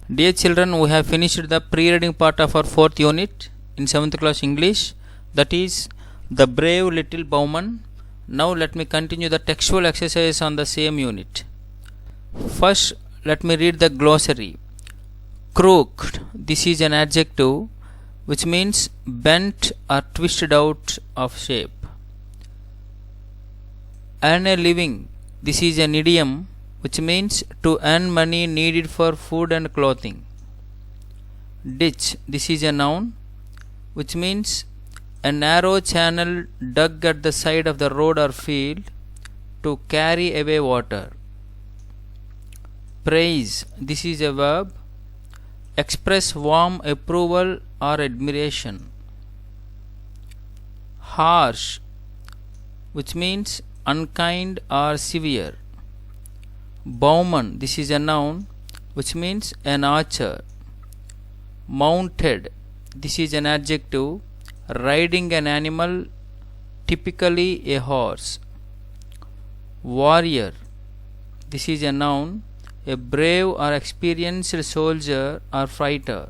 Dear children, we have finished the pre-reading part of our 4th unit in 7th class English, that is The Brave Little Bowman. Now let me continue the textual exercise on the same unit. First, let me read the glossary. Crooked, this is an adjective which means bent or twisted out of shape. Earn a living, this is an idiom which means to earn money needed for food and clothing. Ditch, this is a noun which means a narrow channel dug at the side of the road or field to carry away water. Praise, this is a verb, express warm approval or admiration. Harsh, which means unkind or severe. Bowman, this is a noun which means an archer. Mounted, this is an adjective riding an animal, typically a horse. Warrior, this is a noun, a brave or experienced soldier or fighter.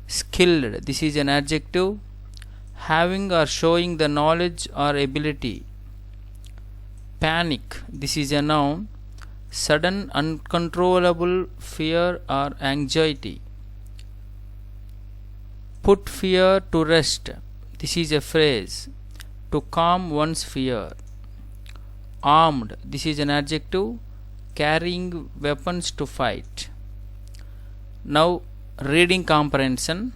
Skilled, this is an adjective having or showing the knowledge or ability. Panic, this is a noun, sudden uncontrollable fear or anxiety. Put fear to rest, this is a phrase, to calm one's fear. Armed, this is an adjective carrying weapons to fight. Now reading comprehension.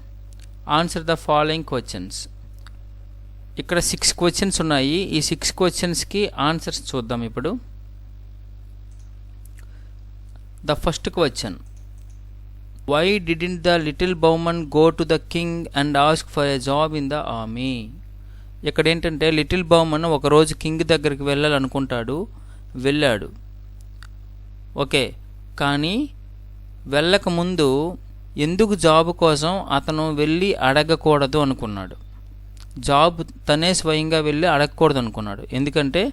Answer the following questions. ఇక్కడ 6 questions ఉన్నాయి. ఈ 6 క్వశ్చన్స్కి answers చూద్దాం ఇప్పుడు. The first question, why didn't the little bowman go to the king and ask for a job in the army? ఇక్కడ ఏంటంటే little Bowman ఒకరోజు king దగ్గరికి వెళ్ళాలనుకుంటాడు, వెళ్ళాడు. ఓకే, కానీ వెళ్ళకముందు ఎందుకు జాబ్ కోసం అతను వెళ్ళి అడగకూడదు అనుకున్నాడు. జాబ్ తనే స్వయంగా వెళ్ళి అడగకూడదు అనుకున్నాడు. ఎందుకంటే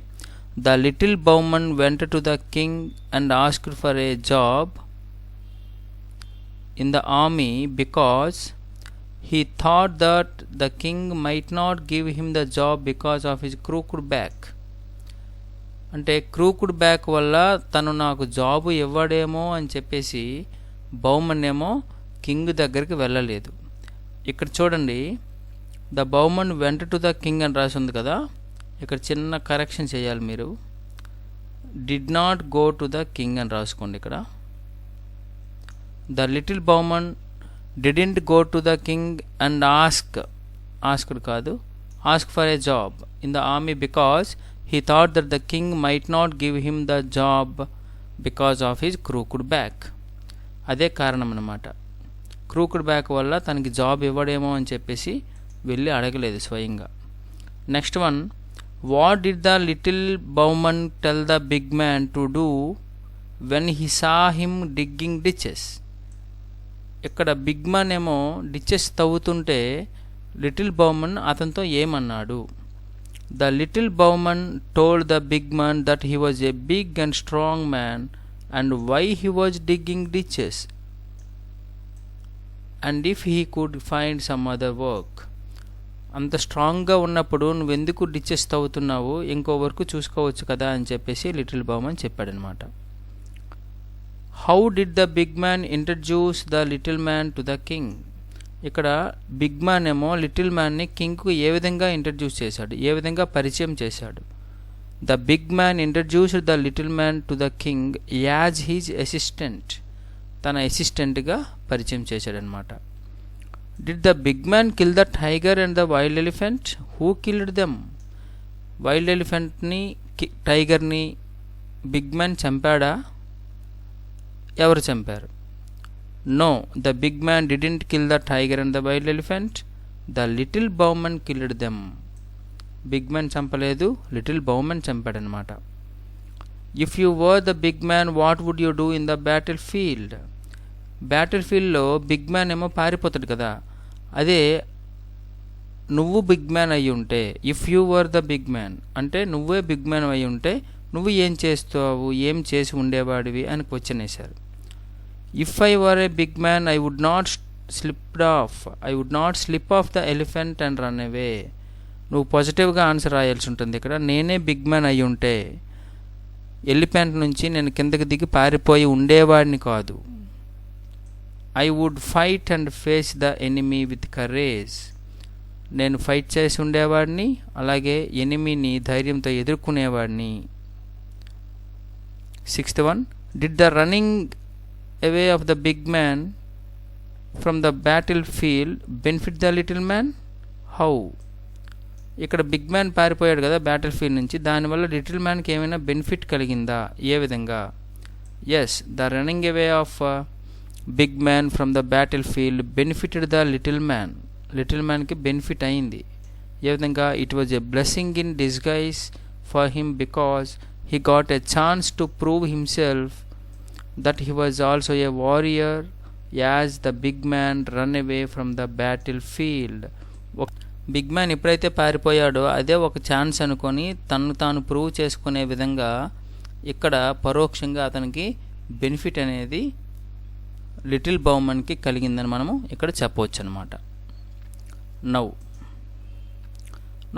the little Bowman went to the king and asked for a job in the army because he thought that the king might not give him the job because of his crooked back. అంటే crooked back వల్ల తను నాకు job ఇవ్వడేమో అని చెప్పేసి Bowman ఏమో king దగ్గరికి వెళ్ళలేదు. ఇక్కడ చూడండి, the Bowman went to the king అని రాసి ఉంది కదా, ఇక్కడ చిన్న కరెక్షన్ చేయాలి మీరు. Did not go to the king అని రాసుకోండి. ఇక్కడ the little Bowman didn't go to the king and asked కాదు, ask for a job in the army because he thought that the king might not give him the job because of his crooked back. అదే కారణం అన్నమాట. Crooked back వల్ల తనకి job ఇవ్వడేమో అని చెప్పేసి వెళ్ళి అడగలేదు స్వయంగా. Next one, what did the little bowman tell the big man to do when he saw him digging ditches? ఇక్కడ బిగ్ మ్యాన్ ఏమో డిచెస్ తవ్వుతుంటే లిటిల్ బౌమన్ అతనితో ఏమన్నాడు? The little bowman told the big man that he was a big and strong man and why he was digging ditches and if he could find some other work. అంత స్ట్రాంగ్గా ఉన్నప్పుడు నువ్వెందుకు ditches తవ్వుతున్నావు, ఇంకో work చూసుకోవచ్చు కదా అని చెప్పేసి little bowman చెప్పాడనమాట. How did the big man introduce the little man to the king? ఇక్కడ బిగ్ మ్యాన్ ఏమో లిటిల్ మ్యాన్ని కింగ్కు ఏ విధంగా ఇంట్రడ్యూస్ చేశాడు, ఏ విధంగా పరిచయం చేశాడు? The big man introduced the little man to the king as his assistant, తన అసిస్టెంట్గా పరిచయం చేశాడనమాట. Did the big man kill the tiger and the wild elephant? Who killed them? Wild ఎలిఫెంట్ని టైగర్ని బిగ్ మ్యాన్ చంపాడా? ఎవరు చంపారు? No, the big man didn't kill the tiger and the wild elephant, the little bowman killed them. Big man చంపలేదు, little bowman చంపాడనమాట. If you were the big man what would you do in the battle field? Battle ఫీల్డ్లో big man ఏమో పారిపోతాడు కదా, అదే నువ్వు big man అయి ఉంటే, if you were the big man అంటే నువ్వే బిగ్ మ్యాన్ అయి ఉంటే నువ్వు ఏం చేస్తావు, ఏం చేసి ఉండేవాడివి అని క్వశ్చన్ వేశారు. If I were a big man I would not slip off the elephant and run away. నువ్వు పాజిటివ్గా ఆన్సర్ రాయాల్సి ఉంటుంది ఇక్కడ. నేనే బిగ్ మ్యాన్ అయి ఉంటే ఎలిఫెంట్ నుంచి నేను కిందకి దిగి పారిపోయి ఉండేవాడిని కాదు. I would fight and face the enemy with courage. నేను ఫైట్ చేసి ఉండేవాడిని, అలాగే ఎనిమీని ధైర్యంతో ఎదుర్కొనేవాడిని. 6th one, did the running away of the big man from the battle field benefit the little man? How? ఇక్కడ బిగ్ మ్యాన్ పారిపోయాడు కదా బ్యాటిల్ ఫీల్డ్ నుంచి, దానివల్ల లిటిల్ మ్యాన్కి ఏమైనా బెనిఫిట్ కలిగిందా? ఏ విధంగా? Yes, the running away of big man from the battle field benefited the little man. Little మ్యాన్కి బెనిఫిట్ అయింది. ఏ విధంగా? It was a blessing in disguise for him because he got a chance to prove himself that he was also a warrior as the big man run away from the battlefield. Big man ఎప్పుడైతే పారిపోయాడో అదే ఒక chance అనుకొని తను తాను prove చేసుకునే విధంగా ఇక్కడ పరోక్షంగా అతనికి బెనిఫిట్ అనేది లిటిల్ బౌమన్కి కలిగిందని మనము ఇక్కడ చెప్పవచ్చు అనమాట.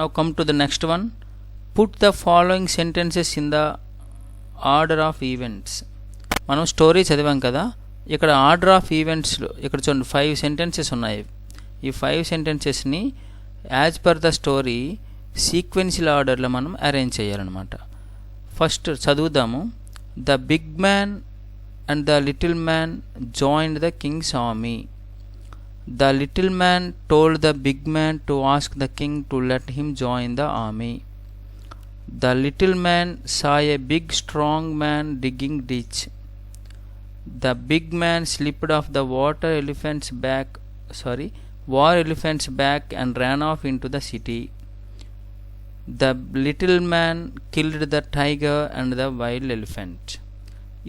Now come to the next one. Put the following sentences in the order of events. మనం స్టోరీ చదివాం కదా, ఇక్కడ ఆర్డర్ ఆఫ్ ఈవెంట్స్లో ఇక్కడ చూడండి 5 సెంటెన్సెస్ ఉన్నాయి. ఈ 5 సెంటెన్సెస్ని as per the story sequential ఆర్డర్లో మనం అరేంజ్ చేయాలన్నమాట. ఫస్ట్ చదువుదాము. The big man and the little man joined the king's army. The little man told the big man to ask the king to let him join the army. The little man saw a big strong man digging ditch. The big man slipped off the war elephant's back and ran off into the city. The little man killed the tiger and the wild elephant.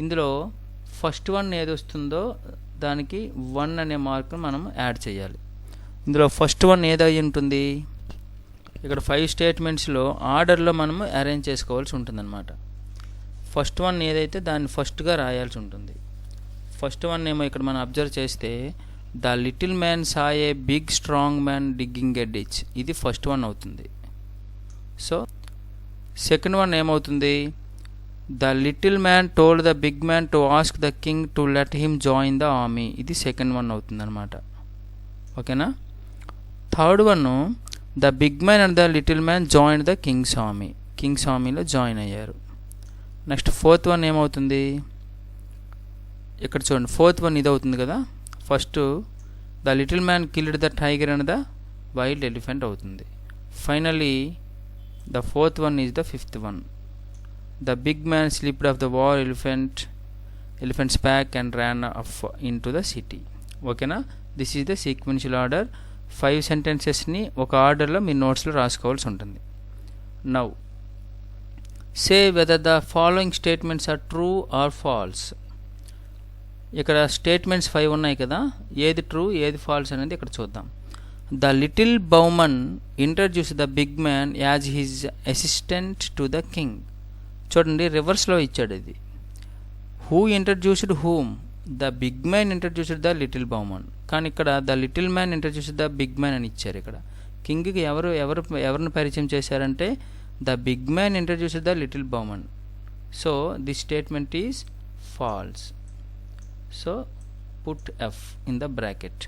ఇందులో first one ఏది వస్తుందో దానికి 1 అనే మార్కును మనం add చేయాలి. ఇందులో first one ఏదై ఉంటుంది? ఇక్కడ 5 స్టేట్మెంట్స్లో ఆర్డర్లో మనము అరేంజ్ చేసుకోవాల్సి ఉంటుందన్నమాట. ఫస్ట్ వన్ ఏదైతే దాన్ని ఫస్ట్గా రాయాల్సి ఉంటుంది. ఫస్ట్ వన్ ఏమో ఇక్కడ మనం అబ్జర్వ్ చేస్తే the little man saw a big strong man digging a ditch, ఇది ఫస్ట్ వన్ అవుతుంది. సో సెకండ్ వన్ ఏమవుతుంది? The little man told the big man to ask the king to let him join the army, ఇది second one అవుతుంది అనమాట. ఓకేనా? Third one, the big man and the little man join the king's army, king's ఆర్మీలో join అయ్యారు. Next fourth one ఏమవుతుంది? ఇక్కడ చూడండి, fourth one ఇది అవుతుంది కదా. First the little man killed the tiger and the wild elephant అవుతుంది. Finally the fourth one is the fifth one. The big man slipped off the war elephant's back and ran off into the city. ఓకేనా? This is the sequential order. 5 సెంటెన్సెస్ని ఒక ఆర్డర్లో మీ నోట్స్లో రాసుకోవాల్సి ఉంటుంది. Now say whether the following statements are true or false. ఇక్కడ statements 5 ఉన్నాయి కదా, ఏది ట్రూ ఏది ఫాల్స్ అనేది ఇక్కడ చూద్దాం. The little bowman introduce the big man as his assistant to the king. చూడండి, రివర్స్లో ఇచ్చాడు ఇది. Who introduced whom? The big man introduced the little bowman. కానీ ఇక్కడ the little man introduced the big man అని ఇచ్చారు. ఇక్కడ కింగ్కి ఎవరిని పరిచయం చేశారంటే the big man introduced the little bowman. So this statement is false. So put F in the bracket.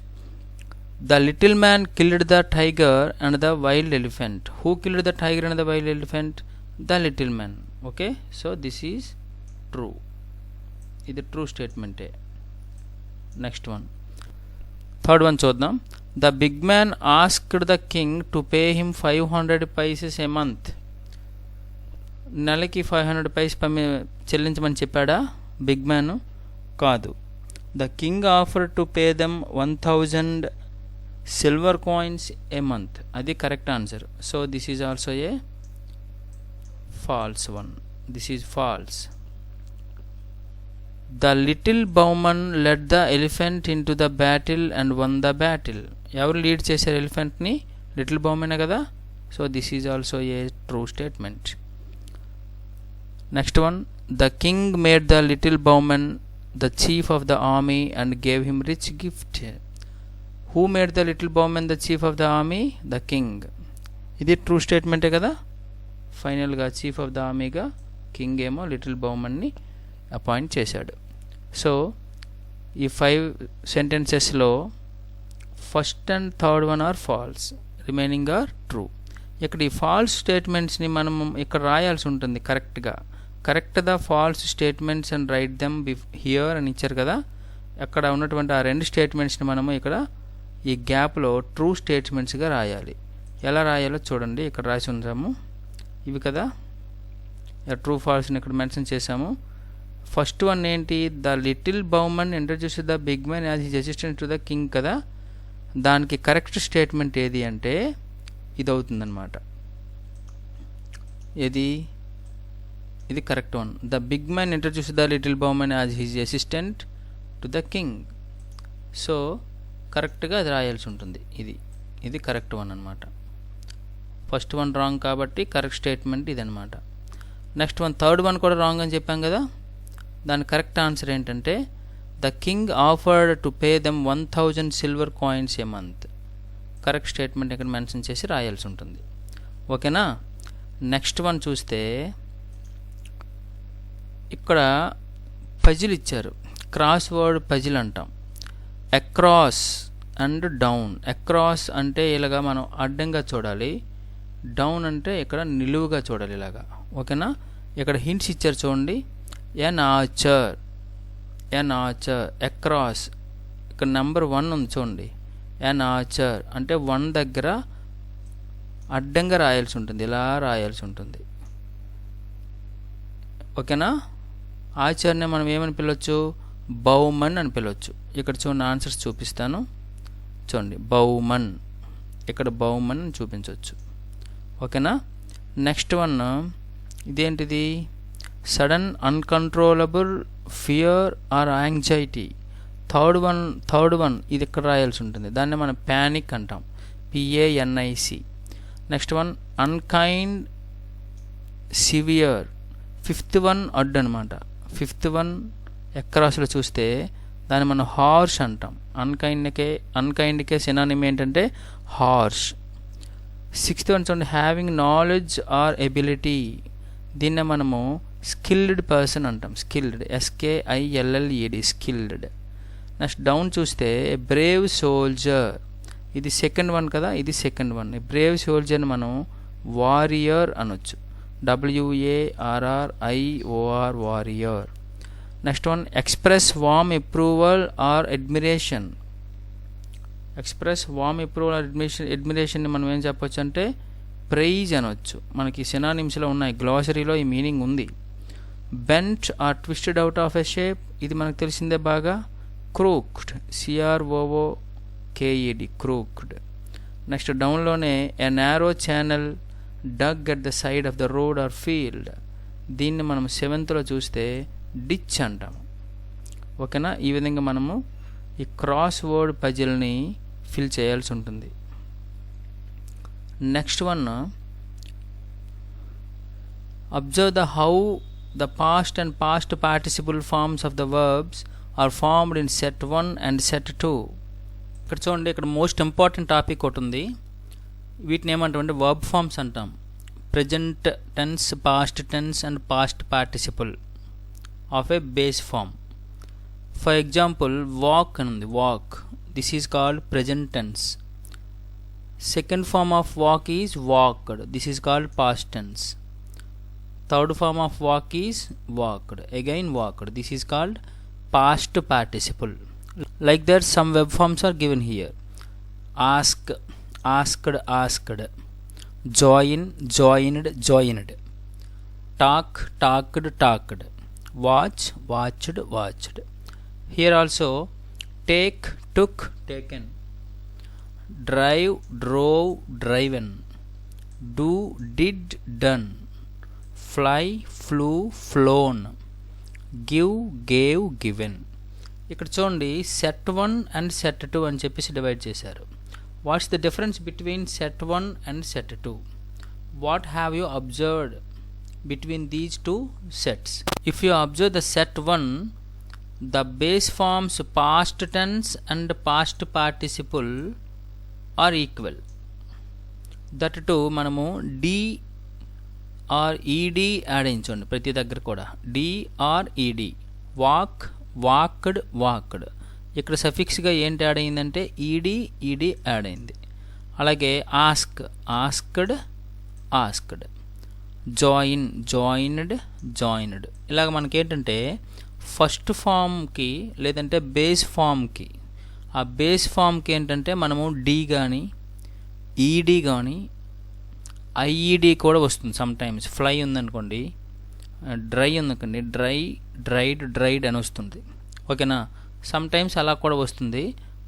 The little man killed the tiger and the wild elephant. Who killed the tiger and the wild elephant? The little man. Okay, so this is true. ఇది true స్టేట్మెంటే. Next one, third one చూద్దాం. The big man asked the king to pay him 500 pieces a month. నెలకి 500 పైస్ చెల్లించమని చెప్పాడా big man? కాదు. The king offer to pay them 1000 silver coins a month, అది correct answer. So this is also a false one. This is false. The little bowman led the elephant into the battle and won the battle. ఎవరు lead చేశారు ఎలిఫెంట్ని? Little బౌమనే కదా. So this is also A true statement. Next one, the king made the little Bowman the chief of the army and gave him rich gift. Who made the little bowman the chief of the army? The king. ఇది true స్టేట్మెంటే కదా. ఫైనల్గా chief of the ఆర్మీగా king ఏమో little బౌమన్ని appoint చేశాడు. So ఈ 5 సెంటెన్సెస్లో first and third one are false, remaining are true. ఇక్కడ ఈ ఫాల్స్ స్టేట్మెంట్స్ని మనం ఇక్కడ రాయాల్సి ఉంటుంది కరెక్ట్గా. Correct the false statements and write them here అని ఇచ్చారు కదా. అక్కడ ఉన్నటువంటి ఆ 2 స్టేట్మెంట్స్ని మనము ఇక్కడ ఈ గ్యాప్లో ట్రూ స్టేట్మెంట్స్గా రాయాలి. ఎలా రాయాలో చూడండి, ఇక్కడ రాసి ఉంచాము. ఇవి కదా ట్రూ ఫాల్స్ని ఇక్కడ మెన్షన్ చేశాము. ఫస్ట్ వన్ ఏంటి? The little bowman introduce the big man as his assistant to the king కదా. దానికి కరెక్ట్ స్టేట్మెంట్ ఏది అంటే ఇది అవుతుందన్నమాట. ఇది correct one. The big man introduce the little bowman as his assistant to the king. So కరెక్ట్గా అది రాయాల్సి ఉంటుంది. ఇది కరెక్ట్ వన్ అనమాట. ఫస్ట్ వన్ రాంగ్ కాబట్టి కరెక్ట్ స్టేట్మెంట్ ఇదనమాట. నెక్స్ట్ వన్ థర్డ్ వన్ కూడా రాంగ్ అని చెప్పాం కదా. దాని కరెక్ట్ ఆన్సర్ ఏంటంటే the king offered to pay them 1000 silver coins a month. Correct statement ఇక్కడ మెన్షన్ చేసి రాయాల్సి ఉంటుంది. ఓకేనా. నెక్స్ట్ వన్ చూస్తే ఇక్కడ పజిల్ ఇచ్చారు, క్రాస్ వర్డ్ పజిల్ అంటాం. Across and down. అక్రాస్ అంటే ఇలాగా మనం అడ్డంగా చూడాలి, డౌన్ అంటే ఇక్కడ నిలువుగా చూడాలి ఇలాగా. ఓకేనా. ఇక్కడ హింట్స్ ఇచ్చారు చూడండి. ఎన్ ఆర్చర్, అక్రాస్. ఇక్కడ నెంబర్ 1 ఉంది చూడండి. ఎన్ ఆర్చర్ అంటే 1 దగ్గర అడ్డంగా రాయాల్సి ఉంటుంది, ఇలా రాయాల్సి ఉంటుంది. ఓకేనా. ఆర్చర్ని మనం ఏమని పిలవచ్చు? బౌమన్ అని పిలవచ్చు. ఇక్కడ చూడండి ఆన్సర్స్ చూపిస్తాను చూడండి. బౌమన్, ఇక్కడ బౌమన్ అని చూపించవచ్చు. ఓకేనా. నెక్స్ట్ వన్ ఇదేంటిది? Sudden uncontrollable fear or anxiety. Third one ఇది ఇక్కడ రాయాల్సి ఉంటుంది. దాన్ని మనం ప్యానిక్ అంటాం, PANIC. Next one unkind severe. Fifth one అడ్ అనమాట. ఫిఫ్త్ వన్ అక్రాస్లో చూస్తే దాన్ని మనం హార్ష్ అంటాం. అన్కైండ్కే సినానిమ్ ఏంటంటే హార్ష్. సిక్స్త్ వన్ చూడండి, హ్యావింగ్ నాలెడ్జ్ ఆర్ ఎబిలిటీ. దీన్నే మనము స్కిల్డ్ పర్సన్ అంటాం. Skilled, SKILLED, skilled. Next down చూస్తే బ్రేవ్ సోల్జర్. ఇది సెకండ్ వన్ కదా, ఇది సెకండ్ వన్. బ్రేవ్ సోల్జర్ని మనం వారియర్ అనొచ్చు, WARRIOR, warrior. Next one express warm approval or admiration. Express warm approval or అడ్మిరేషన్ని మనం ఏం చెప్పొచ్చు అంటే ప్రైజ్ అనొచ్చు. మనకి సినానిమ్స్లో ఉన్నాయి, గ్లాసరీలో ఈ మీనింగ్ ఉంది. Bent or twisted out of a shape. ఇది మనకు తెలిసిందే బాగా. Crooked, CROOKED, crooked. నెక్స్ట్ డౌన్లోనే a narrow channel dug at the side of the road or field. దీన్ని మనం 7th చూస్తే డిచ్ అంటాము. ఓకేనా. ఈ విధంగా మనము ఈ క్రాస్ వర్డ్ పజిల్ని ఫిల్ చేయాల్సి ఉంటుంది. Next one observe the how the past and past participle forms of the verbs are formed in set 1 and set 2. ఇక్కడ చూడండి, ఇక్కడ మోస్ట్ ఇంపార్టెంట్ టాపిక్ ఒకటి ఉంది. వీటిని ఏమంటామంటే వర్బ్ ఫార్మ్స్ అంటాం. Present tense, past tense and past participle of a base form. For example walk అని ఉంది, walk. This is called present tense. Second form of walk is walked. This is called past tense. Third form of walk is walked, again walked. This is called past participle. Like that, some verb forms are given here. Ask, asked, asked. Join, joined, joined. Talk, talked, talked. Watch, watched, watched. Here also take, took, taken. Drive, drove, driven. Do, did, done. Fly, flew, flown. Give, gave, given. ఇక్కడ చూడండి set 1 and set 2 అని చెప్పేసి divide చేశారు. What's the difference between set 1 and set 2? What have you observed between these 2 sets? If you observe the set 1, the base forms past tense and past participle are equal. That to మనము D or ED add అయించండి ప్రతి దగ్గర కూడా. D or ED. Walk, walked, walked. ఇక్కడ సఫిక్స్గా ఏంటి add అయిందంటే ఈడి, ఈడి యాడ్ అయింది. అలాగే ask, asked, asked. Join, joined, joined. ఇలాగ మనకేంటంటే ఫస్ట్ ఫామ్కి లేదంటే బేస్ ఫామ్కి, ఆ బేస్ ఫామ్కి ఏంటంటే మనము డి కానీ ఈడి కానీ ఐఈడి కూడా వస్తుంది సమ్ టైమ్స్. ఫ్లై ఉందనుకోండి, డ్రై ఉందనుకోండి, డ్రై, డ్రైడ్, డ్రైడ్ అని వస్తుంది. ఓకేనా, సమ్ టైమ్స్ అలా కూడా వస్తుంది.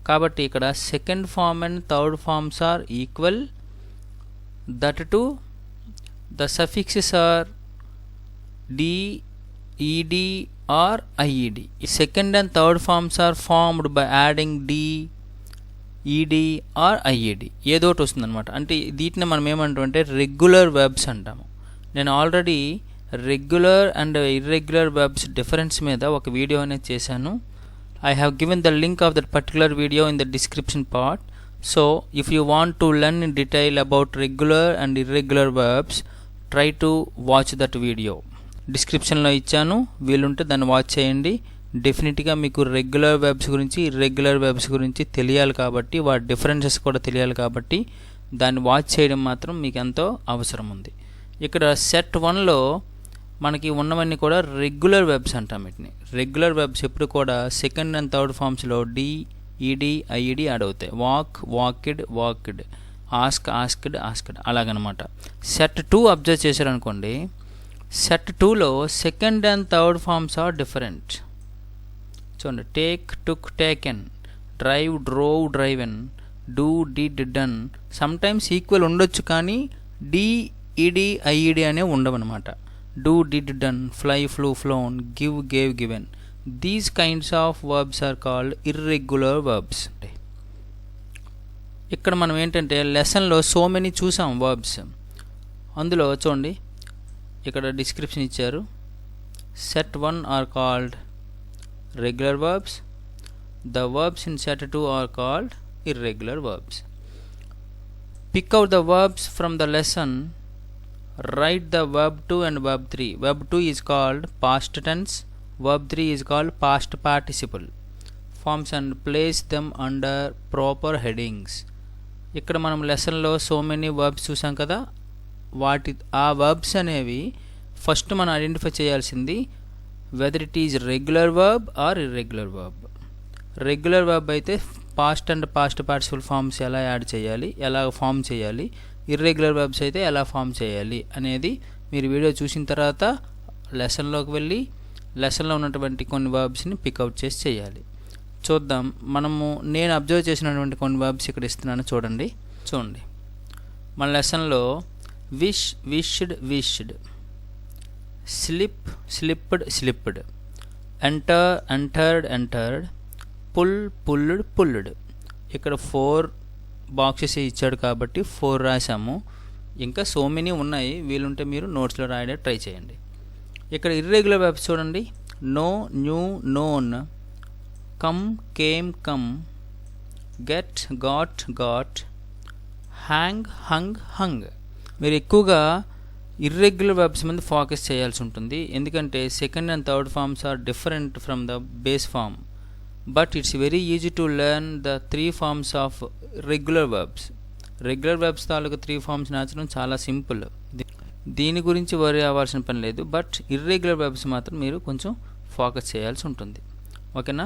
కాబట్టి ఇక్కడ second form and third forms are equal. That to the suffixes are D, ED or IED. Second and third forms are formed by adding D, ED or IED. ఏదో ఒకటి వస్తుంది అనమాట. అంటే వీటిని మనం ఏమంటామంటే రెగ్యులర్ వెబ్స్ అంటాము. నేను already regular and irregular verbs difference మీద ఒక వీడియో అనేది చేశాను. I have given the link of that particular video in the description part. So if you want to learn in detail about regular and irregular verbs, try to watch that video. డిస్క్రిప్షన్లో ఇచ్చాను, వీలుంటే దాన్ని watch చేయండి. డెఫినెట్గా మీకు regular verbs గురించి irregular verbs గురించి తెలియాలి కాబట్టి, వాటి డిఫరెన్సెస్ కూడా తెలియాలి కాబట్టి దాన్ని వాచ్ చేయడం మాత్రం మీకు ఎంతో అవసరం ఉంది. ఇక్కడ సెట్ 1లో మనకి ఉన్నవన్నీ కూడా రెగ్యులర్ వెబ్స్ అంటాం. వీటిని రెగ్యులర్ వెబ్స్ ఎప్పుడు కూడా సెకండ్ అండ్ థర్డ్ ఫామ్స్లో డి, ఈడి, ఐఈడి యాడ్ అవుతాయి. Walk, walked, walked. Ask, asked, asked. అలాగనమాట. సెట్ 2 అబ్జర్వ్ చేశారనుకోండి, సెట్ 2లో second and third forms are different. చూడండి, take, took, taken. Drive, drove, driven. Do, did, done. Sometimes equal ఉండొచ్చు, కానీ D, ED, IED అనేవి ఉండవన్నమాట. Do, did, done. Fly, flew, flown. Give, gave, given. These kinds of verbs are called irregular verbs. ఇక్కడ మనం ఏంటంటే లెసన్లో so many చూసాం verbs. అందులో చూడండి, ఇక్కడ డిస్క్రిప్షన్ ఇచ్చారు. Set 1 are called regular verbs. The verbs in set 2 are called irregular verbs. Pick out the verbs from the lesson. Write the verb 2 and verb 3. Verb 2 is called past tense. Verb 3 is called past participle forms and place them under proper headings. ఇక్కడ మనం లెసన్లో so many verbs చూసాం కదా, ఆ verbs అనేవి first మనం identify చేయాల్సింది whether it is regular verb or irregular verb. Regular verb అయితే past and past participle forms ఎలా యాడ్ చేయాలి, ఎలా ఫామ్ చేయాలి, ఇర్రెగ్యులర్ వెబ్స్ అయితే ఎలా ఫామ్ చేయాలి అనేది మీరు వీడియో చూసిన తర్వాత లెసన్లోకి వెళ్ళి లెసన్లో ఉన్నటువంటి కొన్ని వర్బ్స్ని పికౌట్ చేసి చేయాలి. చూద్దాం. నేను అబ్జర్వ్ చేసినటువంటి కొన్ని వర్బ్స్ ఇక్కడ ఇస్తున్నాను, చూడండి. మన లెసన్లో wish, wished, wished. Slip, slipped, slipped. Enter, entered, entered. Pull, pulled, pulled. ఇక్కడ 4 బాక్సెస్ ఇచ్చాడు కాబట్టి 4 రాసాము. ఇంకా సో మెనీ ఉన్నాయి, వీలుంటే మీరు నోట్స్లో రాయడానికి ట్రై చేయండి. ఇక్కడ ఇర్రెగ్యులర్ వెబ్స్ చూడండి. Know, knew, known. Come, came, come. Get, got, got. Hang, hung, hung. మీరు ఎక్కువగా ఇర్రెగ్యులర్ వెబ్స్ మీద ఫోకస్ చేయాల్సి ఉంటుంది, ఎందుకంటే second and third forms are different from the base form. But it's very easy to learn the 3 forms of regular verbs. Regular verbs తాలూకు 3 forms నేర్చడం చాలా simple. దీని గురించి వరి అవ్వాల్సిన పని లేదు. బట్ ఇర్రెగ్యులర్ వెబ్స్ మాత్రం మీరు కొంచెం ఫోకస్ చేయాల్సి ఉంటుంది. ఓకేనా.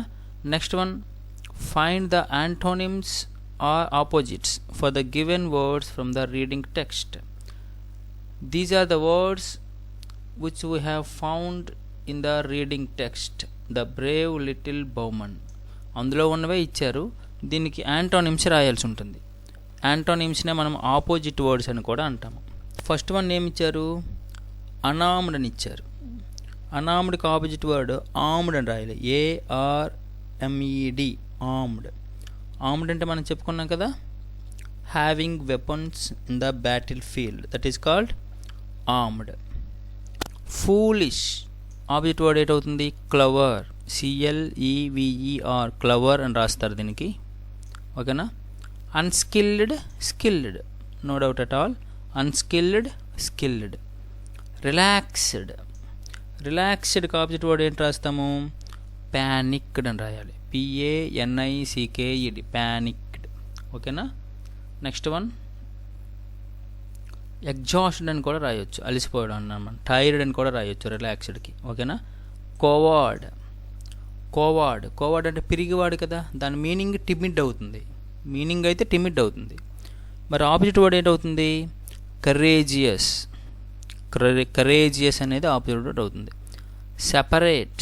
Next one, find the antonyms or opposites for the given words from the reading text. These are the words which we have found in the reading text. The brave little bowman. అందులో ఉన్నవే ఇచ్చారు, దీనికి antonyms రాయాల్సి ఉంటుంది. యాంటోనిమ్స్నే మనం opposite words అని కూడా అంటాము. ఫస్ట్ వన్ ఏమి ఇచ్చారు, అనామ్డ్ అని ఇచ్చారు. అనామ్డ్కి ఆపోజిట్ వర్డ్ ఆమ్డ్ అని రాయాలి. ARMED, ఆమ్డ్. ఆమ్డ్ అంటే మనం చెప్పుకున్నాం కదా, having weapons in the battle field, that is called armed. Foolish opposite word ఏటవుతుంది, క్లవర్. CLEVER క్లవర్ అని రాస్తారు దీనికి. ఓకేనా. Unskilled skilled, no doubt at all. Unskilled skilled. Relaxed, రిలాక్స్డ్కి ఆపోజిట్ వర్డ్ ఏంటి రాస్తాము? ప్యానిక్డ్ అని రాయాలి. PANICKED, panicked. ఓకేనా. నెక్స్ట్ వన్ ఎగ్జాస్టెడ్ అని కూడా రాయొచ్చు, అలసిపోవడం అన్నమాట. టైర్డ్ అని కూడా రాయొచ్చు రిలాక్స్డ్కి. ఓకేనా. కోవార్డ్, కోవార్డ్, కోవార్డ్ అంటే పిరిగివాడు కదా, దాని మీనింగ్ టిమిడ్ అవుతుంది. మీనింగ్ అయితే టిమిడ్ అవుతుంది. మరి ఆపోజిట్ వర్డ్ ఏంటవుతుంది? కరేజియస్. కరేజియస్ అనేది ఆపోజిట్ వర్డ్ అవుతుంది. సెపరేట్,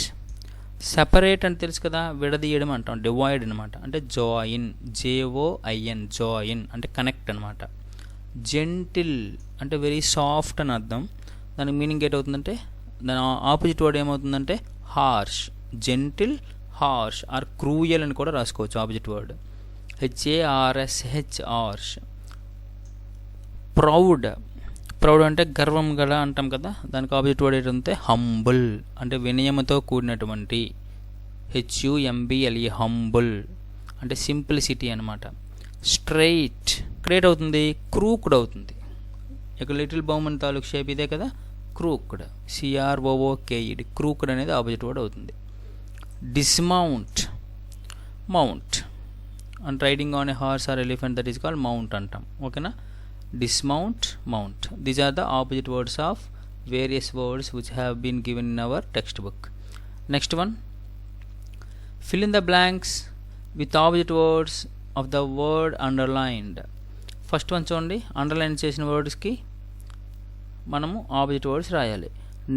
సెపరేట్ అంటే తెలుసు కదా, విడదీయడం అంటాం, డివైడ్ అనమాట. అంటే జాయిన్, JOIN, జాయిన్ అంటే కనెక్ట్ అనమాట. జెంటిల్ అంటే వెరీ సాఫ్ట్ అని అర్థం. దానికి మీనింగ్ ఏంటవుతుందంటే, దాని ఆపోజిట్ వర్డ్ ఏమవుతుందంటే harsh. Gentle, harsh or cruel అని కూడా రాసుకోవచ్చు opposite word. HARSH, harsh. Proud, proud అంటే గర్వం గల అంటాం కదా, దానికి ఆపోజిట్ వర్డ్ ఏంటంటే హంబుల్ అంటే వినయముతో కూడినటువంటి. HUMBLE, హంబుల్ అంటే సింప్లిసిటీ అనమాట. స్ట్రైట్, క్రియేట్ అవుతుంది క్రూక్డ్ అవుతుంది. ఇక లిటిల్ బౌమన్ తాలూకు షేప్ ఇదే కదా, క్రూక్డ్. CROOKED, క్రూక్డ్ అనేది ఆపోజిట్ వర్డ్ అవుతుంది. Dismount, mount and riding on a horse or elephant, that is called mount అంటాం. ఓకేనా. Dismount, mount. These are the opposite words of various words which have been given in our textbook. Next one, fill in the blanks with opposite words of the word underlined. First one చూడండి, underline చేసిన వర్డ్స్కి మనము opposite words రాయాలి.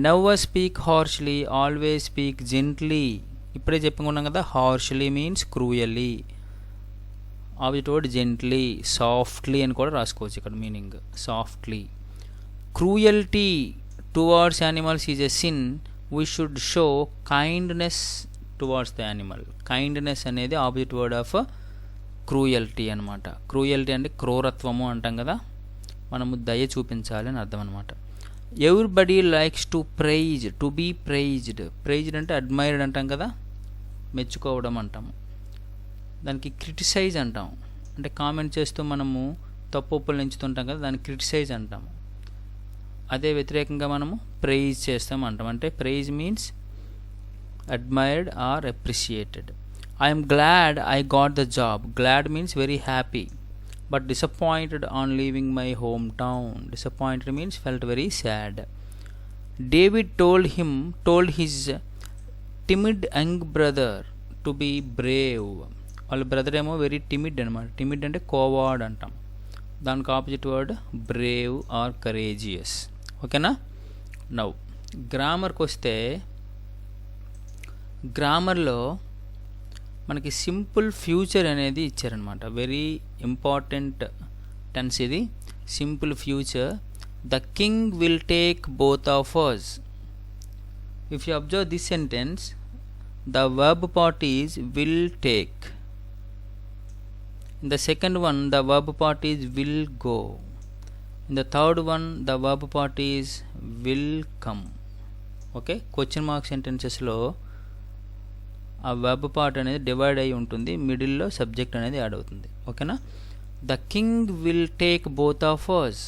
Never speak harshly, always speak gently. ఇప్పుడే చెప్పుకున్నాం కదా, harshly means cruelly. Opposite word gently, softly అని కూడా రాసుకోవచ్చు ఇక్కడ meaning, softly. Cruelty towards animals is a sin, we should show kindness towards the animal. Kindness అనేది opposite word of cruelty అనమాట. క్రూయల్టీ అంటే క్రూరత్వము అంటాం కదా, మనము దయ చూపించాలి అని అర్థం అనమాట. Everybody likes to praise, to be praised. Praised అంటే అడ్మైర్డ్ అంటాం కదా, మెచ్చుకోవడం అంటాము. దానికి క్రిటిసైజ్ అంటాం, అంటే కామెంట్ చేస్తూ మనము తప్పులు ఎంచుతుంటాం కదా, దాన్ని క్రిటిసైజ్ అంటాము. అదే వ్యతిరేకంగా మనము ప్రైజ్ చేస్తాం అంటాం. అంటే praise means admired or appreciated. I'm glad I got the job. Glad means very happy, but disappointed on leaving my home town. Disappointed means felt very sad. David told his timid young brother to be brave. వాళ్ళ brother ఏమో very timid అనమాట. Timid అంటే coward అంటాం, దానికి opposite word brave or courageous. ఓకేనా. Now గ్రామర్కి వస్తే, గ్రామర్లో మనకి సింపుల్ ఫ్యూచర్ అనేది ఇచ్చారనమాట. వెరీ ఇంపార్టెంట్ టెన్స్ ఇది, simple future. The king will take both of us. If you observe this sentence, the verb part is will take. In the second one, the verb part is will go. In the third one, the verb part is will come. Okay. Question mark సెంటెన్సెస్లో ఆ verb part అనేది divide అయి ఉంటుంది, మిడిల్లో subject అనేది add అవుతుంది. ఓకేనా. The king will take both of us.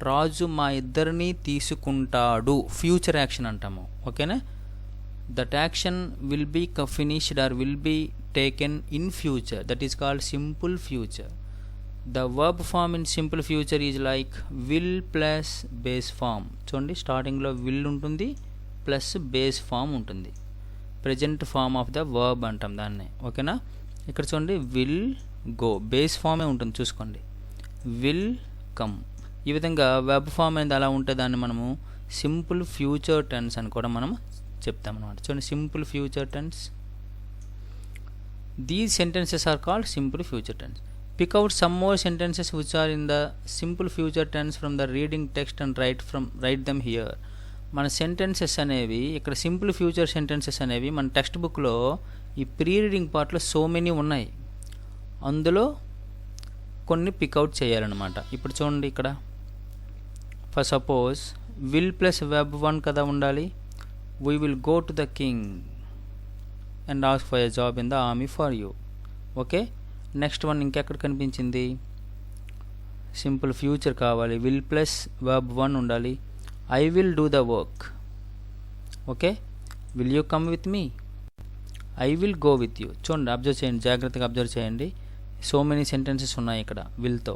రాజు మా ఇద్దరిని తీసుకుంటాడు, ఫ్యూచర్ యాక్షన్ అంటాము. ఓకేనా. That action will be finished or will be taken in future, that is called simple future. The verb form in simple future is like will plus base form. చూడండి, స్టార్టింగ్లో will ఉంటుంది plus base form ఉంటుంది. Present form of the verb అంటాం దాన్ని. ఓకేనా. ఇక్కడ చూడండి, will go, base ఫామే ఉంటుంది చూసుకోండి. Will come. ఈ విధంగా వెబ్ ఫామ్ అనేది అలా ఉంటే దాన్ని మనము సింపుల్ ఫ్యూచర్ టెన్స్ అని కూడా మనం చెప్తామన్నమాట. చూడండి, simple future tense. These sentences are called simple future tense. Pick out some more sentences which are in the simple future tense from the reading text and write them here. మన sentences అనేవి ఇక్కడ simple future sentences అనేవి మన text బుక్లో ఈ pre reading పార్ట్లో so many ఉన్నాయి, అందులో కొన్ని పికౌట్ చేయాలన్నమాట. ఇప్పుడు చూడండి, ఇక్కడ for suppose will plus verb one కదా ఉండాలి. We will go to the king. and ask for a job in the army for you. Okay, next one ఇంకెక్కడ కనిపించింది? సింపుల్ ఫ్యూచర్ కావాలి, విల్ ప్లస్ వర్బ్ 1 ఉండాలి. I will do the work. Okay, will you come with me? I will go with you. చూడండి, observe చేయండి, జాగ్రత్తగా observe చేయండి. So many sentences ఉన్నాయి ఇక్కడ విల్తో.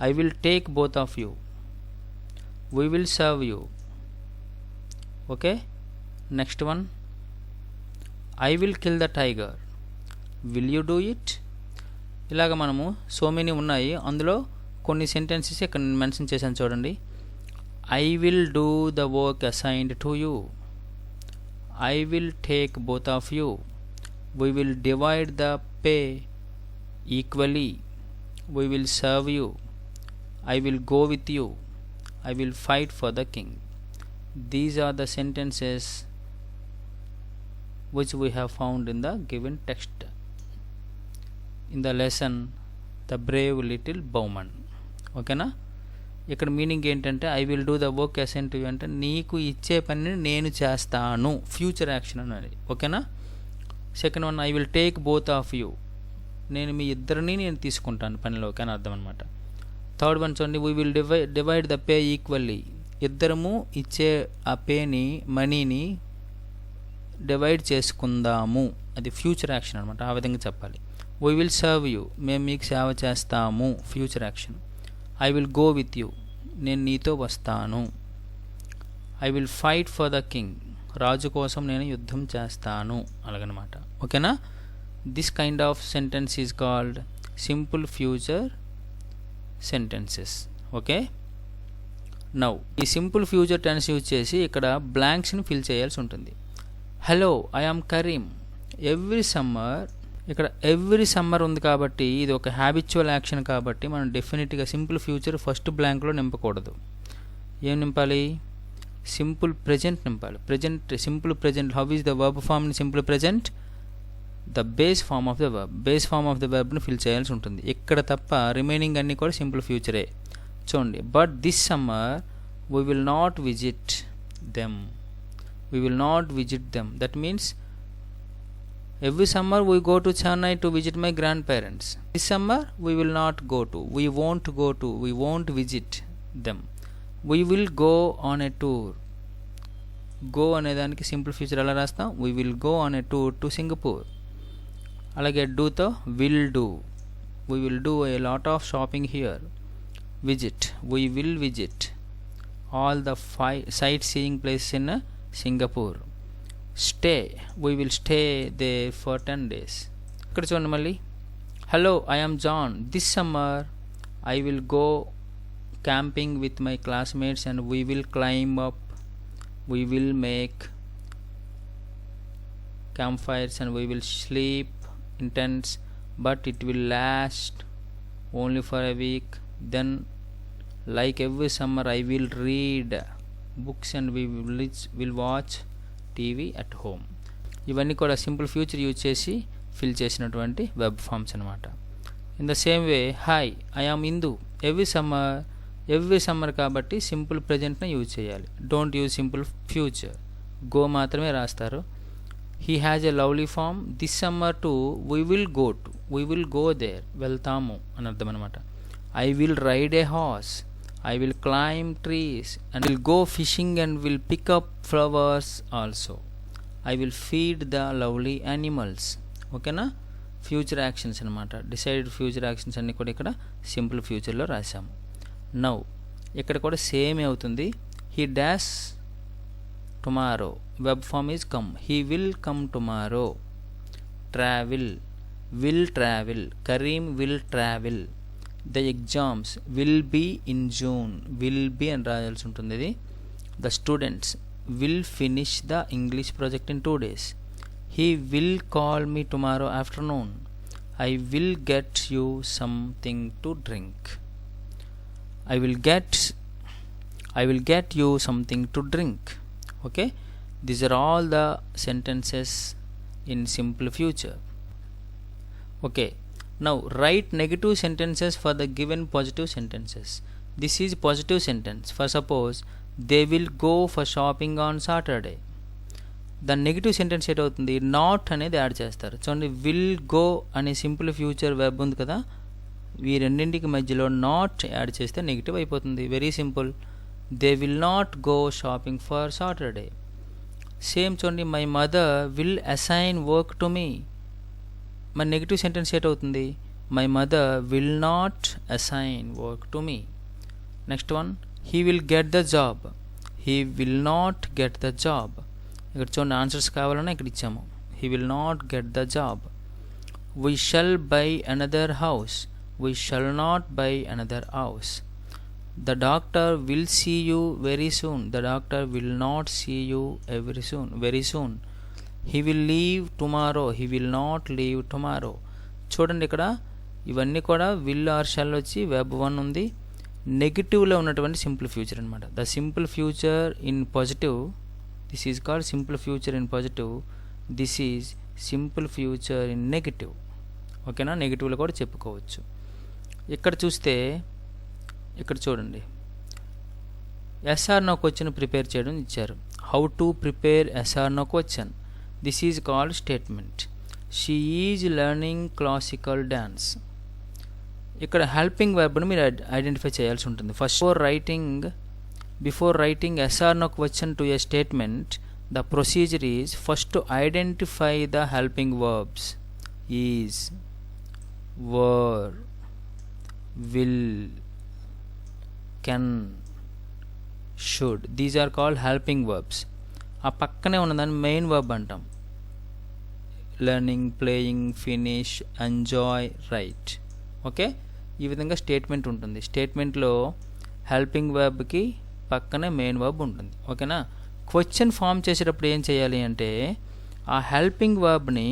I will take both of you. We will serve you. Okay, next one, I will kill the tiger. Will you do it? ఇలాగ మనము so many ఉన్నాయి, అందులో కొన్ని సెంటెన్సెస్ ఇక్కడ మెన్షన్ చేశాను చూడండి. I will do the work assigned to you. I will take both of you. We will divide the pay equally. We will serve you. I will go with you. I will fight for the king. These are the sentences which we have found in the given text in the lesson The Brave Little Bowman. ఓకేనా? ఇక్కడ meaning ఏంటంటే I will do the work assign to you అంటే నీకు ఇచ్చే పనిని నేను చేస్తాను, future action అనేది. ఓకేనా? Second one, I will take both of you. నేను మీ ఇద్దరిని నేను తీసుకుంటాను పనిలోకి అని అర్థం అనమాట. థర్డ్ వన్ చూడండి, we will divide the pay equally. ఇద్దరము ఇచ్చే ఆ పేని, మనీని డివైడ్ చేసుకుందాము, అది ఫ్యూచర్ యాక్షన్ అనమాట. ఆ విధంగా చెప్పాలి. We will serve you. మేము మీకు సేవ చేస్తాము, future action. I will go with you. నేను నీతో వస్తాను. I will fight for the king. రాజు కోసం నేను యుద్ధం చేస్తాను, అలాగనమాట. ఓకేనా? This kind of sentence is called simple future sentences. Okay, now ఈ సింపుల్ ఫ్యూచర్ టెన్స్ యూజ్ చేసి ఇక్కడ బ్లాంక్స్ని ఫిల్ చేయాల్సి ఉంటుంది. Hello, I am Karim. Every summer, ఇక్కడ ఎవ్రీ సమ్మర్ ఉంది కాబట్టి ఇది ఒక హ్యాబిచువల్ యాక్షన్ కాబట్టి మనం డెఫినెట్గా సింపుల్ ఫ్యూచర్ ఫస్ట్ బ్లాంక్లో నింపకూడదు. ఏం నింపాలి? సింపుల్ ప్రెజెంట్ నింపాలి. Present, simple present. How is the verb form in simple present? The base form of the verb. Base form of the వర్బ్ని ఫిల్ చేయాల్సి ఉంటుంది ఇక్కడ తప్ప. రిమైనింగ్ అన్నీ కూడా సింపుల్ ఫ్యూచరే. చూడండి, but this summer we will not visit them. We will not visit them. That means every summer we go to Chennai to visit my grand parents. This summer we will not go to, we won't go to, we won't visit them. We will go on a tour. Go అనేదానికి simple future ఎలా రాస్తాం? We will go on a tour to Singapore. అలాగే డూతో will do. We will do a lot of shopping here. Visit, we will visit all the 5 sightseeing places in Singapore. Stay, we will stay there for 10 days. ఇక్కడ చూడండి మళ్ళీ, hello, I am John. This summer I will go camping with my classmates and we will climb up. We will make camp fires and we will sleep in tents, but it will last only for a week. Then, like every summer, I will read books and we will watch TV at home. ఇవన్నీ కూడా simple future use చేసి fill చేసినటువంటి verb forms అనమాట. In the same way, hi, I am Indu. Every summer కాబట్టి simple ప్రజెంట్ని use చేయాలి. Don't use simple future. Go మాత్రమే రాస్తారు. He has a lovely farm. This summer to we will go to, we will go there. వెళ్తాము అని అర్థం అనమాట. I will ride a horse. I will climb trees and will go fishing and will pick up flowers also. I will feed the lovely animals. ఓకేనా? Future actions అనమాట. Decided future actions అన్నీ కూడా ఇక్కడ simple ఫ్యూచర్లో రాసాము. Now ఇక్కడ కూడా same అవుతుంది. He dash tomorrow. Verb form is come. He will come tomorrow. Travel, will travel. Karim will travel. The exams will be in June. Will be అని రాయాల్సి ఉంటుంది ఇది. The students will finish the English project in 2 days. He will call me tomorrow afternoon. I will get you something to drink. I will get you something to drink. Okay, these are all the sentences in simple future. Okay, now write negative sentences for the given positive sentences. This is positive sentence. For suppose, they will go for shopping on Saturday. దాని negative sentence ఏటవుతుంది, not అనేది add చేస్తారు. చూడండి, will go అనే simple future verb ఉంది కదా, ఈ రెండింటికి మధ్యలో నాట్ యాడ్ చేస్తే నెగిటివ్ అయిపోతుంది. Very simple. They will not go shopping for Saturday. Same చూడండి, my mother will assign work to me. మరి నెగిటివ్ సెంటెన్స్ ఏటవుతుంది, my mother will not assign work to me. Next one, he will get the job. He will not get the job. ఇక్కడ చూడండి, answers కావాలన్నా ఇక్కడ ఇచ్చాము. He will not get the job. We shall by another house. We shall not by another house. The doctor will see you very soon. The doctor will not see you very soon. He will leave tomorrow. He will not leave tomorrow. చూడండి, ఇక్కడ ఇవన్నీ కూడా will or shall వచ్చి web 1 ఉంది. నెగిటివ్లో ఉన్నటువంటి simple future అనమాట. The simple future in positive, this is called simple future in positive. This is simple future in negative. ఓకేనా, నెగిటివ్లో కూడా చెప్పుకోవచ్చు. ఇక్కడ చూస్తే, ఇక్కడ చూడండి, ఎస్ఆర్ నో క్వశ్చన్ ప్రిపేర్ చేయడం ఇచ్చారు. How to prepare yes or no question. This is called statement. She is learning classical dance. ఇక్కడ హెల్పింగ్ వెర్బ్ని మీరు ఐడెంటిఫై చేయాల్సి ఉంటుంది. First before writing yes or no question to a statement, the procedure is first to identify the helping verbs. Is, were, will, can, should. These are called helping verbs. ఆ పక్కనే ఉన్నదాన్ని main verb అంటాం. Learning, playing, finish, enjoy, write. Okay, ఈ విధంగా statement ఉంటుంది. స్టేట్మెంట్లో helping వర్బ్కి పక్కనే main verb ఉంటుంది. ఓకేనా. క్వశ్చన్ ఫామ్ చేసేటప్పుడు ఏం చేయాలి అంటే, ఆ హెల్పింగ్ వర్బ్ని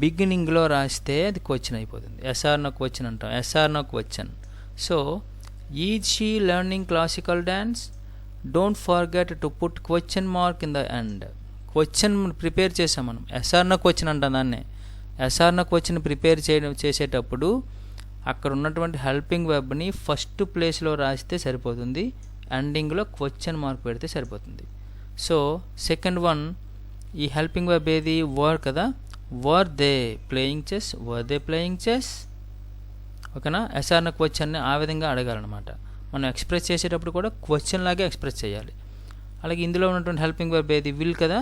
బిగినింగ్లో రాస్తే అది క్వశ్చన్ అయిపోతుంది. ఎస్ఆర్ నో క్వశ్చన్ అంటాం. Yes or no question. So is she learning classical dance. Don't forget to put question mark in the end. Question prepare చేసాం మనం, ఎస్ఆర్ నో క్వశ్చన్ అంటాం దాన్నే. ఎస్ఆర్ నో క్వశ్చన్ ప్రిపేర్ చేసేటప్పుడు అక్కడ ఉన్నటువంటి helping వెబ్ని first ప్లేస్లో రాస్తే సరిపోతుంది, ఎండింగ్లో క్వశ్చన్ మార్క్ పెడితే సరిపోతుంది. సో సెకండ్ వన్, ఈ హెల్పింగ్ వెబ్ ఏది, వర్ కదా. Were they playing chess. Were they playing chess. ఓకేనా. ఎస్ఆర్ నో క్వశ్చన్ని ఆ విధంగా అడగాలన్నమాట. మనం ఎక్స్ప్రెస్ చేసేటప్పుడు కూడా క్వశ్చన్ లాగే ఎక్స్ప్రెస్ చేయాలి. అలాగే ఇందులో ఉన్నటువంటి హెల్పింగ్ వెబ్ ఏది, విల్ కదా.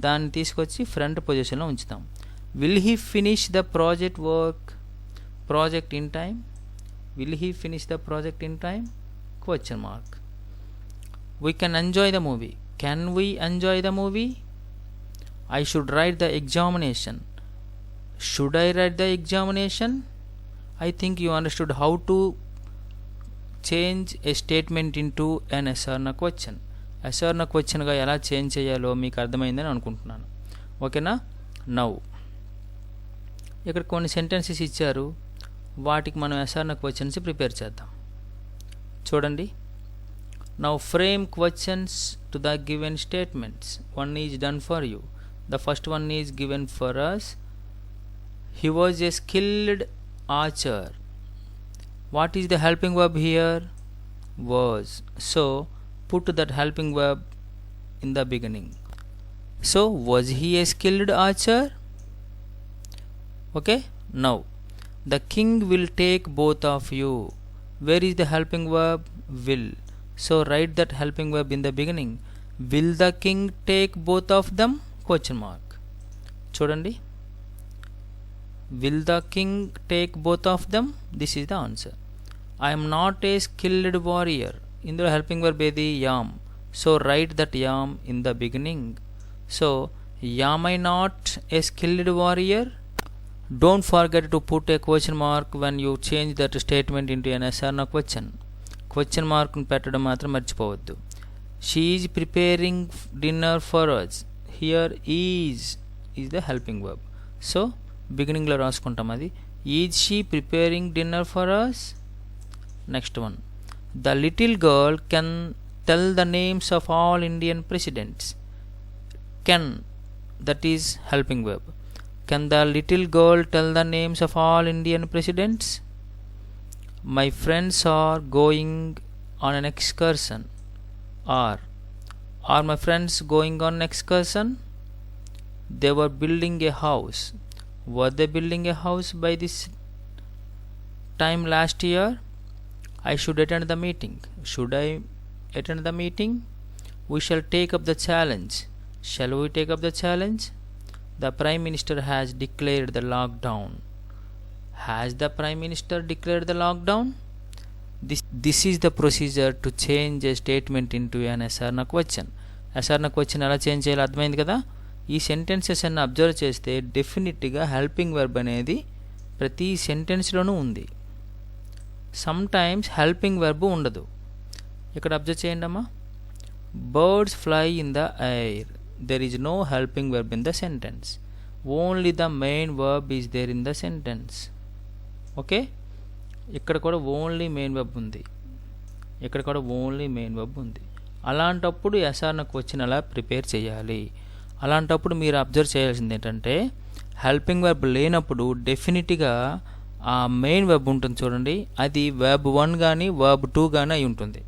దాన్ని తీసుకొచ్చి ఫ్రంట్ పొజిషన్లో ఉంచుతాం. Will he finish the project in time. Will he finish the project in time, question mark. We can enjoy the movie. Can we enjoy the movie. I should write the examination. Should I write the examination? I think you understood how to change a statement into an SR no question. SR no question గా ఎలా change చేయాలో మీకు అర్థమైందని అనుకుంటున్నాను. ఓకేనా. Now ఇక్కడ కొన్ని sentences ఇచ్చారు, వాటికి మనం SR no questions ప్రిపేర్ చేద్దాం. చూడండి. Now frame questions to the given statements. One is done for you. The first one is given for us. He was a skilled archer. What is the helping verb here? Was. So put that helping verb in the beginning. So was he a skilled archer? Okay. Now the king will take both of you. Where is the helping verb? Will. So write that helping verb in the beginning. Will the king take both of them? Question mark. చూడండి, will the king take both of them? This is the answer. I am not a skilled warrior. ఇందులో helping verb ఏది, am. So write that am in the beginning. So am I not a skilled warrior. Don't forget to put a question mark when you change that statement into an yes or no question. క్వశ్చన్ మార్క్ని పెట్టడం మాత్రం మర్చిపోవద్దు. She is preparing dinner for us. Here is the helping verb. So బిగినింగ్లో రాసుకుంటాం అది. Is she preparing dinner for us. Next one, the little girl can tell the names of all Indian presidents. Can, that is helping verb. Can the little girl tell the names of all Indian presidents. My friends are going on an excursion. Are my friends going on an excursion? They were building a house. Were they building a house by this time last year? I should attend the meeting. Should I attend the meeting? We shall take up the challenge. Shall we take up the challenge? The Prime Minister has declared the lockdown. Has the Prime Minister declared the lockdown? This is the procedure to change a statement into an SR question. SR question ఎలా change చేయాలో అర్థమైంది కదా. ఈ sentences అన్ని observe చేస్తే డెఫినెట్గా helping verb అనేది ప్రతి సెంటెన్స్లోనూ ఉంది. సమ్ టైమ్స్ హెల్పింగ్ వెర్బ్ ఉండదు. ఇక్కడ అబ్జర్వ్ చేయండి అమ్మా. Birds fly in the air. There is no helping verb in the sentence. Only the main verb is there in the sentence. Okay, ఇక్కడ కూడా ఓన్లీ మెయిన్ వెర్బ్ ఉంది. ఇక్కడ కూడా only main verb ఉంది. అలాంటప్పుడు ఎస్ఆర్ క్వశ్చన్ అలా prepare చేయాలి. అలాంటప్పుడు మీరు అబ్జర్వ్ చేయాల్సింది ఏంటంటే హెల్పింగ్ వెర్బ్ లేనప్పుడు డెఫినెట్గా ఆ మెయిన్ వెర్బ్ ఉంటుంది చూడండి, అది వెర్బ్ 1 కానీ వెర్బ్ 2 కానీ అయి ఉంటుంది.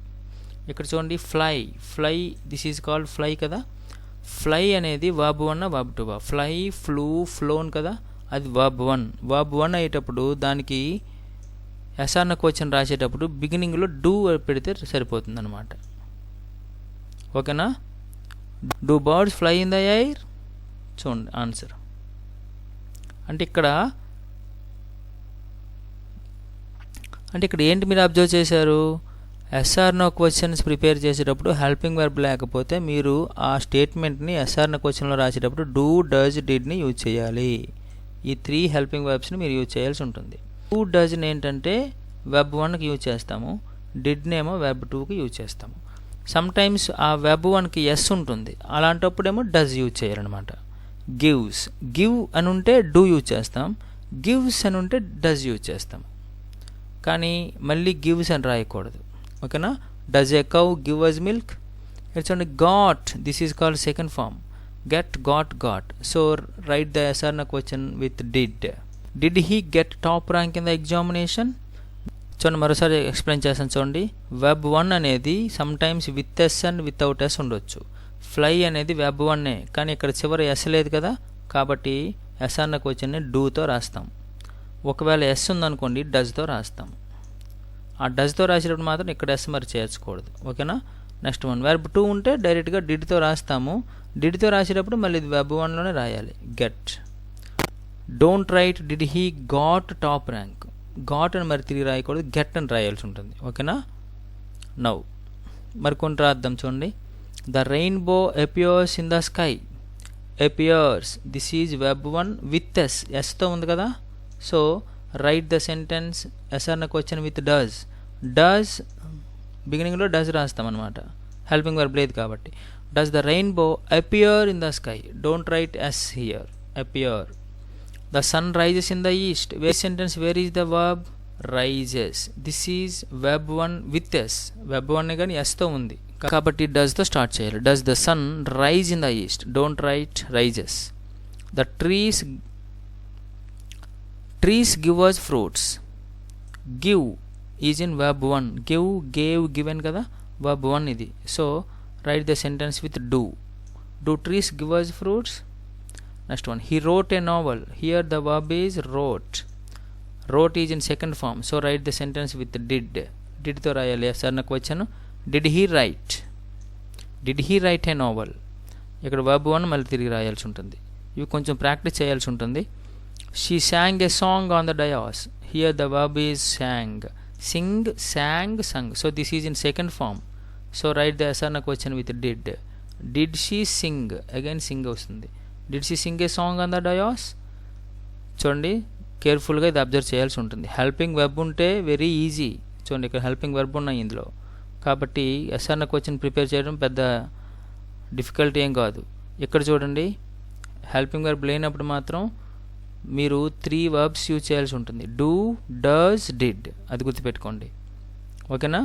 ఇక్కడ చూడండి fly, fly this is called fly కదా. ఫ్లై అనేది verb 1 verb 2. Fly, flu, flown కదా, అది వర్బ్ 1. వర్బ్ 1 అయ్యేటప్పుడు దానికి ఎస్ఆర్ క్వశ్చన్ రాసేటప్పుడు బిగినింగ్లో డూ పెడితే సరిపోతుంది అనమాట. ఓకేనా. Do birds fly in the air? చూడండి ఆన్సర్. అంటే ఇక్కడ ఏంటి మీరు అబ్జర్వ్ చేశారు, ఎస్ఆర్ నో క్వశ్చన్స్ ప్రిపేర్ చేసేటప్పుడు హెల్పింగ్ వెర్బ్ లేకపోతే మీరు ఆ స్టేట్మెంట్ని ఎస్ఆర్ నో క్వశ్చన్లో రాసేటప్పుడు డూ, డజ్, డిడ్ని యూజ్ చేయాలి. ఈ 3 హెల్పింగ్ వెర్బ్స్ని మీరు యూజ్ చేయాల్సి ఉంటుంది. డూ, డజ్ని ఏంటంటే వెబ్ 1కి యూజ్ చేస్తాము, డిడ్నేమో వెబ్ 2కి యూజ్ చేస్తాము. సమ్ టైమ్స్ ఆ వెబ్ 1కి ఎస్ ఉంటుంది, అలాంటప్పుడేమో డజ్ యూజ్ చేయాలన్నమాట. గివ్స్, గివ్ అని ఉంటే డూ యూజ్ చేస్తాం, గివ్స్ అని ఉంటే డజ్ యూజ్ చేస్తాం. కానీ మళ్ళీ గివ్స్ అని రాయకూడదు. ఓకేనా. Does a cow give us milk? It's only got, this is called second form. Get, got, got. So write the yes or no question with did. Did he get top rank in the examination? చూడండి మరోసారి explain చేస్తాను చూడండి. Verb 1 అనేది sometimes with s and without s ఉండొచ్చు. Fly అనేది verb 1 కానీ ఇక్కడ చివరి ఎస్ లేదు కదా, కాబట్టి ఎస్ఆర్ నా క్వశ్చన్ని డూతో రాస్తాం. ఒకవేళ ఎస్ ఉందనుకోండి డజ్తో రాస్తాం. ఆ డజ్తో రాసేటప్పుడు మాత్రం ఇక్కడ ఎస్ మరి చేర్చకూడదు. ఓకేనా. నెక్స్ట్ వన్ వెర్బ్ 2 ఉంటే డైరెక్ట్గా డిడ్తో రాస్తాము. డిడ్తో రాసేటప్పుడు మళ్ళీ ఇది వెబ్ 1లోనే రాయాలి. Get. Don't write did he got top rank. Got అని మరి తిరిగి రాయకూడదు, గెట్ అని రాయాల్సి ఉంటుంది. ఓకేనా. నౌ మరి కొన్ని రాద్దాం చూడండి. The rainbow appears in the sky. Appears this is verb 1 with s, ఎస్తో ఉంది కదా. So write the sentence yes or నాకు వచ్చిన విత్ డస్. డస్ బిగినింగ్లో డస్ రాస్తాం అనమాట, హెల్పింగ్ వర్బ్ లేదు కాబట్టి. Does the rainbow appear in the sky. Don't write s here, appear. The sun rises in the east. వే sentence where is the verb? Rises. This is verb 1 with s. Web 1 కానీ ఎస్తో ఉంది కాబట్టి డస్తో start చేయాలి. Does the sun rise in the east. Don't write rises. The trees give us fruits. Give is in verb 1. Give, gave, given కదా, verb 1 ఇది. So write the sentence with do. Do trees give us fruits? Next one, he wrote a novel. Here the verb is wrote. Wrote is in second form. So write the sentence with did. Did తో రాయాలి. Sir నాకు వచ్చాను. Did he write? Did he write a novel? ఇక్కడ verb 1 మళ్ళీ తిరిగి రాయాల్సి ఉంటుంది. ఇవి కొంచెం ప్రాక్టీస్ చేయాల్సి ఉంటుంది. She sang a song on the dais. Here the verb is sang. Sing, sang, sung. So this is in second form. So write the asana question with did. Did she sing? Again sing వస్తుంది. Did she sing a song on the dais? చూడండి కేర్ఫుల్గా ఇది observe చేయాల్సి ఉంటుంది. Helping verb ఉంటే very easy. చూడండి ఇక్కడ helping verb ఉన్నాయి ఇందులో, కాబట్టి ఎస్ఆర్ క్వశ్చన్ ప్రిపేర్ చేయడం పెద్ద డిఫికల్టీ ఏం కాదు. ఇక్కడ చూడండి హెల్పింగ్ వెర్బ్ లేనప్పుడు మాత్రం మీరు 3 వర్బ్స్ యూజ్ చేయాల్సి ఉంటుంది. Do, does, did. అది గుర్తుపెట్టుకోండి. ఓకేనా.